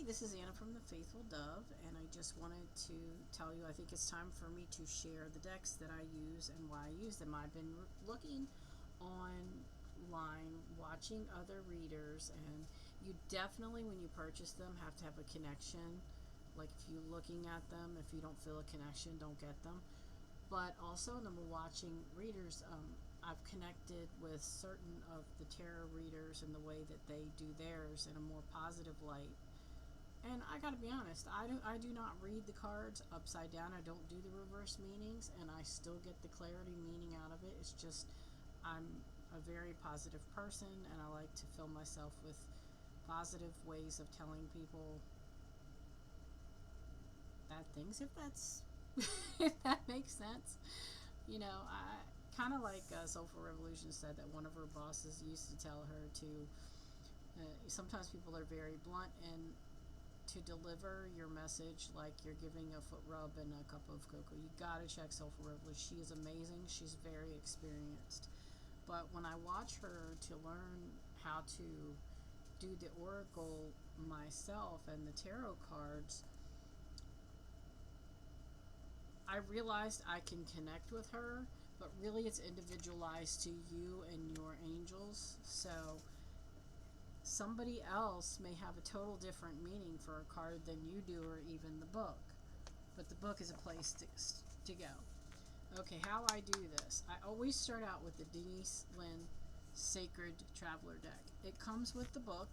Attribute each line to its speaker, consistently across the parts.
Speaker 1: Hey, this is Anna from the Faithful Dove, and I just wanted to tell you I think it's time for me to share the decks that I use and why I use them. I've been looking online, watching other readers, and you definitely, when you purchase them, have to have a connection. Like if you're looking at them, if you don't feel a connection, don't get them. But also, when I'm watching readers, I've connected with certain of the tarot readers and the way that they do theirs in a more positive light. And I gotta be honest, I do not read the cards upside down. I don't do the reverse meanings, and I still get the clarity meaning out of it. It's just I'm a very positive person, and I like to fill myself with positive ways of telling people bad things, if that's if that makes sense. I kind of like Soulful Revolution said that one of her bosses used to tell her to. Sometimes people are very blunt and to deliver your message like you're giving a foot rub and a cup of cocoa. You gotta check Soulful Revolution. She is amazing. She's very experienced. But when I watch her to learn how to do the oracle myself and the tarot cards, I realized I can connect with her, but really it's individualized to you and your angels. So somebody else may have a total different meaning for a card than you do, or even the book. But the book is a place to go. Okay, how I do this. I always start out with the Denise Lynn Sacred Traveler deck. It comes with the book,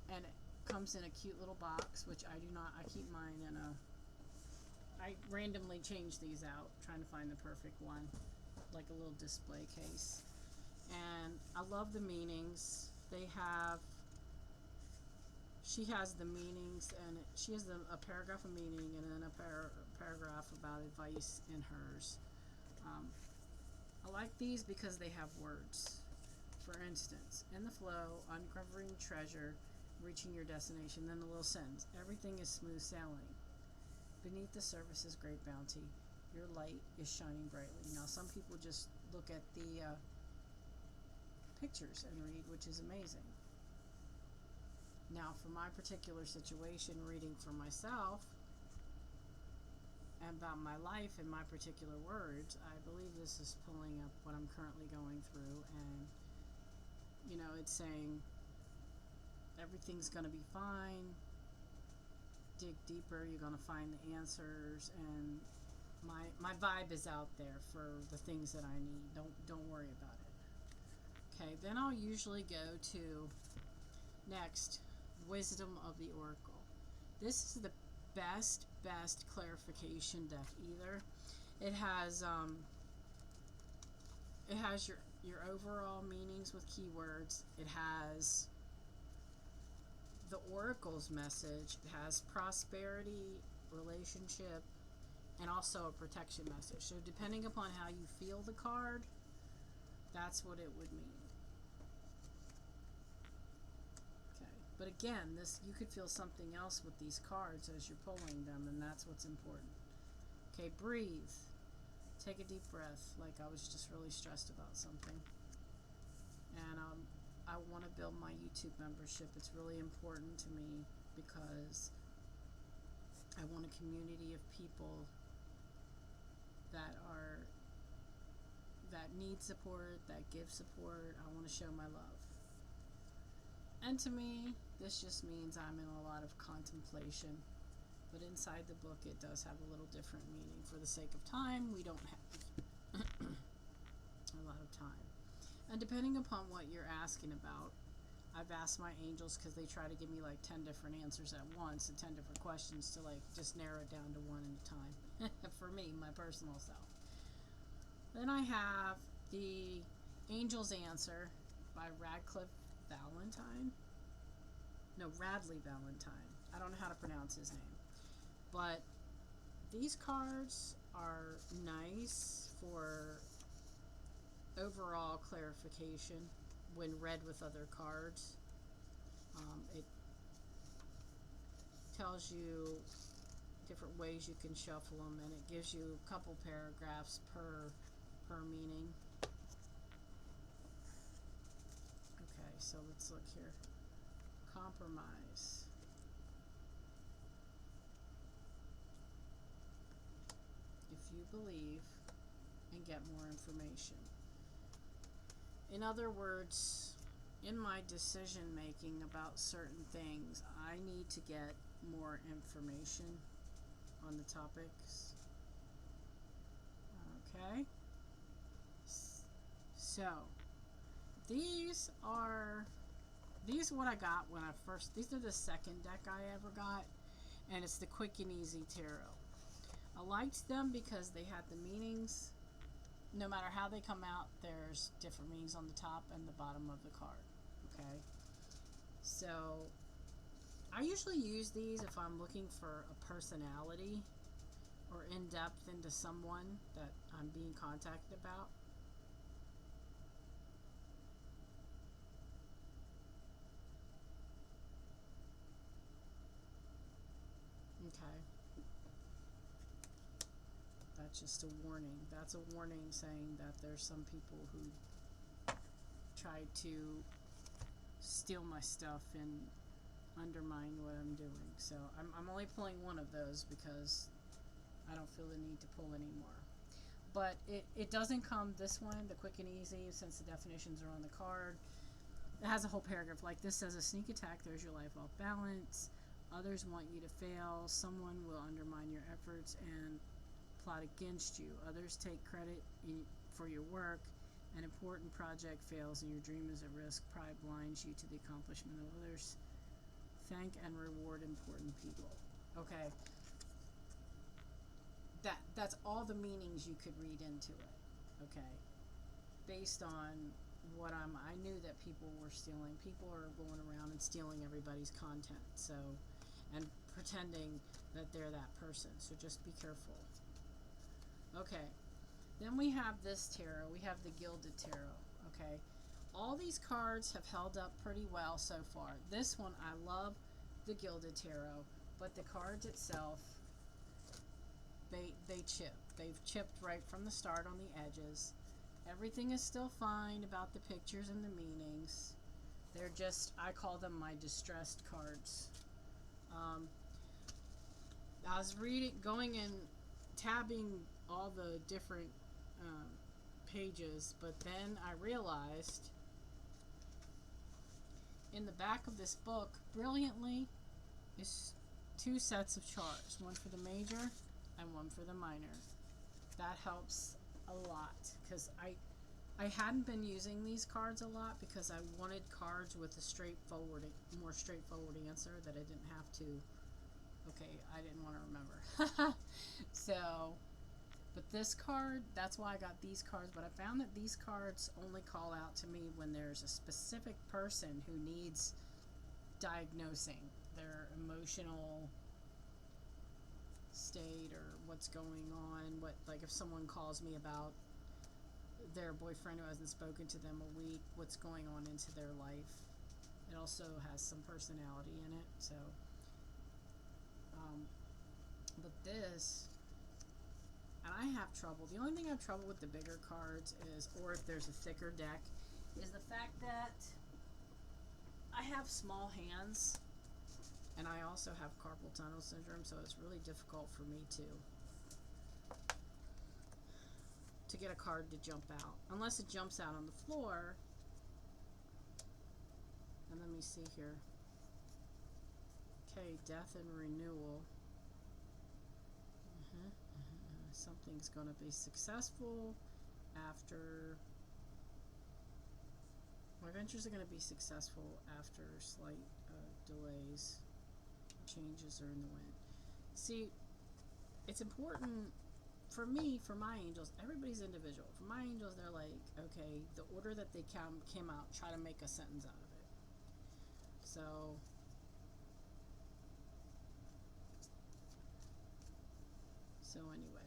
Speaker 1: and it comes in a cute little box, which I do not. I keep mine in a... I randomly change these out, trying to find the perfect one, like a little display case. And I love the meanings. They have... She has the meanings, and she has a paragraph of meaning and then a paragraph about advice in hers. I like these because they have words. For instance, in the flow, uncovering treasure, reaching your destination, then a little sentence. Everything is smooth sailing. Beneath the surface is great bounty. Your light is shining brightly. Now, some people just look at the pictures and read, which is amazing. Now, for my particular situation, reading for myself and about my life and my particular words, I believe this is pulling up what I'm currently going through, and it's saying everything's going to be fine. Dig deeper, you're going to find the answers, and my vibe is out there for the things that I need. Don't worry about it. Okay, then I'll usually go to next, Wisdom of the Oracle. This is the best clarification deck either. It has your overall meanings with keywords. It has the oracle's message. It has prosperity, relationship, and also a protection message. So depending upon how you feel the card, that's what it would mean. Okay, but again, you could feel something else with these cards as you're pulling them, and that's what's important. Okay, breathe. Take a deep breath, like I was just really stressed about something. And I want to build my YouTube membership. It's really important to me because I want a community of people that need support, that give support. I want to show my love. And to me, this just means I'm in a lot of contemplation. But inside the book, it does have a little different meaning. For the sake of time, we don't have a lot of time. And depending upon what you're asking about, I've asked my angels, because they try to give me like 10 different answers at once and 10 different questions, to like just narrow it down to one at a time. For me, my personal self. Then I have the Angel's Answer by Radcliffe Valentine. No, Radley Valentine. I don't know how to pronounce his name. But these cards are nice for overall clarification when read with other cards. It tells you different ways you can shuffle them, and it gives you a couple paragraphs per meaning. Okay, so let's look here. Compromise. If you believe, and get more information. In other words, in my decision making about certain things, I need to get more information on the topics. Okay. So, these are what I got when I first, these are the second deck I ever got, and it's the Quick and Easy Tarot. I liked them because they had the meanings. No matter how they come out, there's different meanings on the top and the bottom of the card. Okay, so I usually use these if I'm looking for a personality or in depth into someone that I'm being contacted about. Okay. That's just a warning. That's a warning saying that there's some people who tried to steal my stuff and undermine what I'm doing. So I'm only pulling one of those because I don't feel the need to pull any more. But it doesn't come, this one, the Quick and Easy, since the definitions are on the card. It has a whole paragraph like this. Says a sneak attack throws your life off balance. Others want you to fail. Someone will undermine your efforts and plot against you. Others take credit for your work. An important project fails and your dream is at risk. Pride blinds you to the accomplishment of others. Thank and reward important people. Okay. That's all the meanings you could read into it. Okay. Based on what I knew that people were stealing. People are going around and stealing everybody's content. So, and pretending that they're that person. So just be careful. Okay. Then we have this tarot. We have the Gilded Tarot. Okay. All these cards have held up pretty well so far. This one, I love the Gilded Tarot, but the cards itself, they chip. They've chipped right from the start on the edges. Everything is still fine about the pictures and the meanings. They're just, I call them my distressed cards. I was going and tabbing all the different pages, but then I realized in the back of this book, brilliantly, is two sets of charts. One for the major and one for the minor. That helps a lot because I hadn't been using these cards a lot because I wanted cards with a more straightforward answer that I didn't have to. Okay, I didn't want to remember. So, but this card, that's why I got these cards. But I found that these cards only call out to me when there's a specific person who needs diagnosing their emotional state or what's going on. Like if someone calls me about their boyfriend who hasn't spoken to them a week, what's going on into their life. It also has some personality in it. So, but this, and I have trouble. The only thing I have trouble with the bigger cards is, or if there's a thicker deck, is the fact that I have small hands, and I also have carpal tunnel syndrome, so it's really difficult for me to get a card to jump out. Unless it jumps out on the floor. And let me see here. Okay, death and renewal. Something's going to be successful after... My ventures are going to be successful after slight delays. Changes are in the wind. See, it's important for me, for my angels, everybody's individual. For my angels, they're like, okay, the order that they came out, try to make a sentence out of it. So anyway,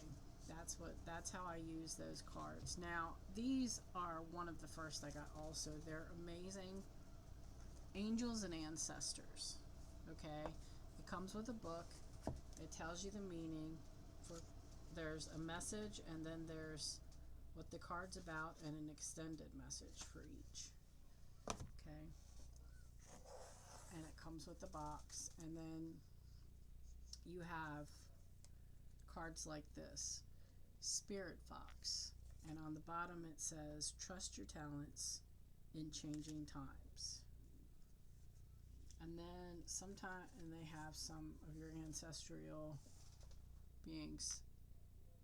Speaker 1: that's how I use those cards. Now, these are one of the first I got also. They're amazing. Angels and Ancestors. Okay? It comes with a book. It tells you the meaning. There's a message, and then there's what the card's about and an extended message for each. Okay? comes with the box, and then you have cards like this, Spirit Fox, and on the bottom it says, trust your talents in changing times. And then and they have some of your ancestral beings.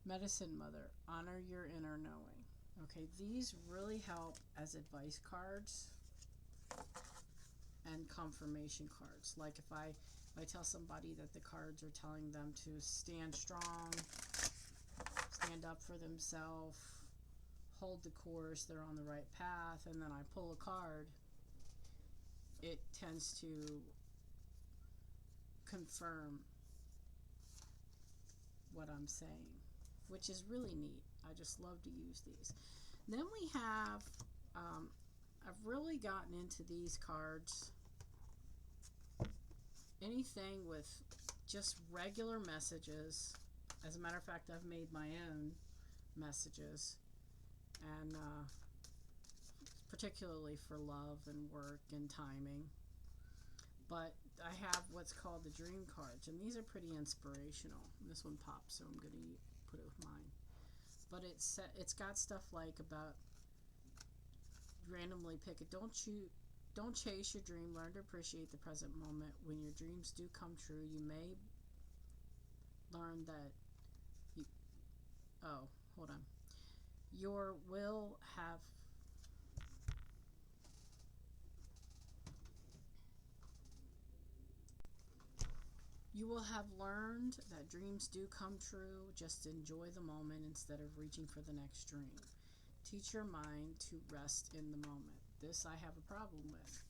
Speaker 1: Medicine Mother, honor your inner knowing. Okay, these really help as advice cards and confirmation cards. Like if I tell somebody that the cards are telling them to stand strong, stand up for themselves, hold the course, they're on the right path, and then I pull a card, it tends to confirm what I'm saying, which is really neat. I just love to use these. Then we have, I've really gotten into these cards, anything with just regular messages. As a matter of fact, I've made my own messages, and particularly for love and work and timing. But I have what's called the dream cards, and these are pretty inspirational. This one pops, so I'm going to put it with mine. But it's got stuff like about randomly pick it. Don't chase your dream. Learn to appreciate the present moment. When your dreams do come true, you may learn that your will have you will have learned that dreams do come true. Just enjoy the moment instead of reaching for the next dream. Teach your mind to rest in the moment. This I have a problem with.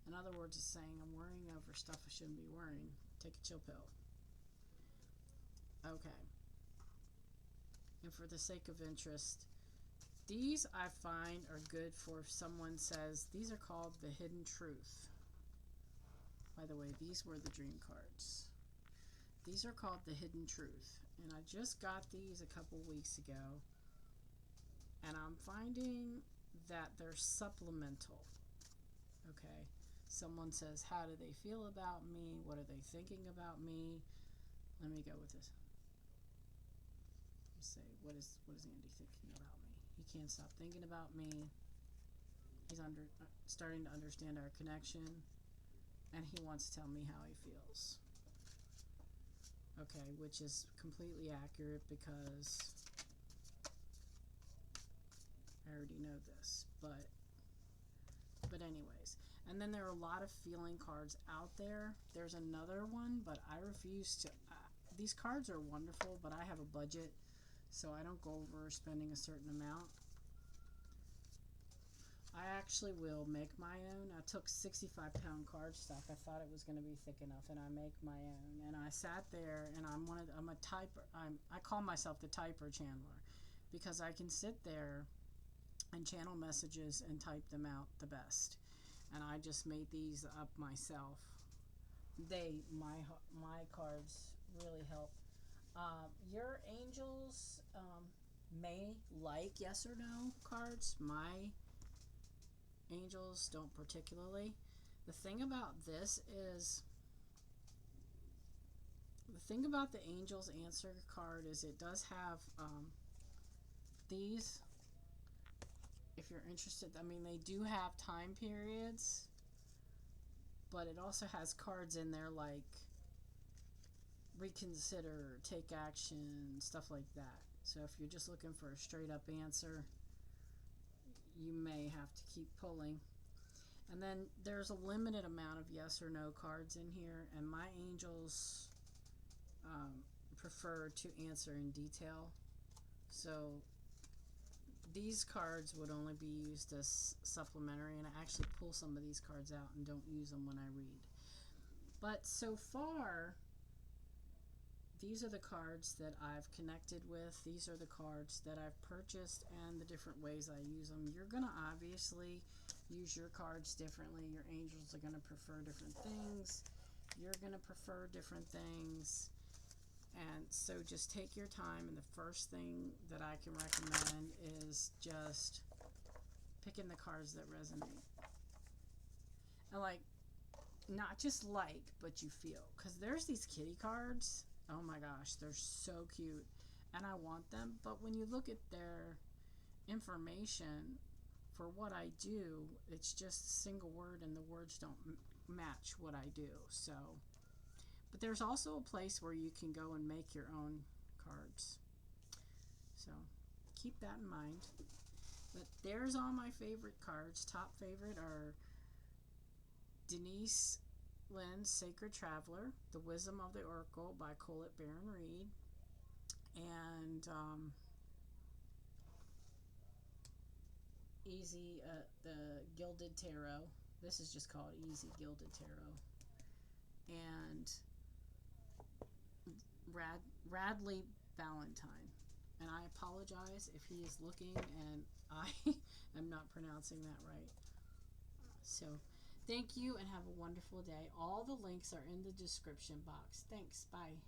Speaker 1: In other words, it's saying I'm worrying over stuff I shouldn't be worrying. Take a chill pill. Okay. And for the sake of interest, these I find are good for if someone says, these are called the hidden truth. By the way, these were the dream cards. These are called the hidden truth. And I just got these a couple weeks ago. And I'm finding that they're supplemental. Okay. Someone says, how do they feel about me? What are they thinking about me? Let me go with this. Let's say, what is Andy thinking about me? He can't stop thinking about me. He's starting to understand our connection, and he wants to tell me how he feels. Okay, which is completely accurate because I already know this, but anyways. And then there are a lot of feeling cards out there. There's another one, but I refuse to. These cards are wonderful, but I have a budget, so I don't go over spending a certain amount. I actually will make my own. I took 65-pound cardstock. I thought it was going to be thick enough, and I make my own. And I sat there, and I'm a typer. I call myself the typer channeler because I can sit there and channel messages and type them out the best. And I just made these up myself. My cards really help. Your angels may like yes or no cards. My angels don't particularly. The thing about this is, the thing about the angels answer card is it does have these. If you're interested, I mean, they do have time periods, but it also has cards in there like reconsider, take action, stuff like that. So if you're just looking for a straight up answer, you may have to keep pulling. And then there's a limited amount of yes or no cards in here, and my angels prefer to answer in detail. So these cards would only be used as supplementary, and I actually pull some of these cards out and don't use them when I read. But so far, these are the cards that I've connected with. These are the cards that I've purchased and the different ways I use them. You're going to obviously use your cards differently. Your angels are going to prefer different things. You're going to prefer different things. And so just take your time, and the first thing that I can recommend is just picking the cards that resonate. And like, not just like, but you feel. Because there's these kitty cards. Oh my gosh, they're so cute. And I want them. But when you look at their information for what I do, it's just a single word and the words don't match what I do. So, but there's also a place where you can go and make your own cards. So keep that in mind. But there's all my favorite cards. Top favorite are Denise Lynn's Sacred Traveler, The Wisdom of the Oracle by Colette Baron Reed, and the Gilded Tarot. This is just called Easy Gilded Tarot. And Radley Valentine. And I apologize if he is looking and I am not pronouncing that right. So, thank you and have a wonderful day. All the links are in the description box. Thanks. Bye.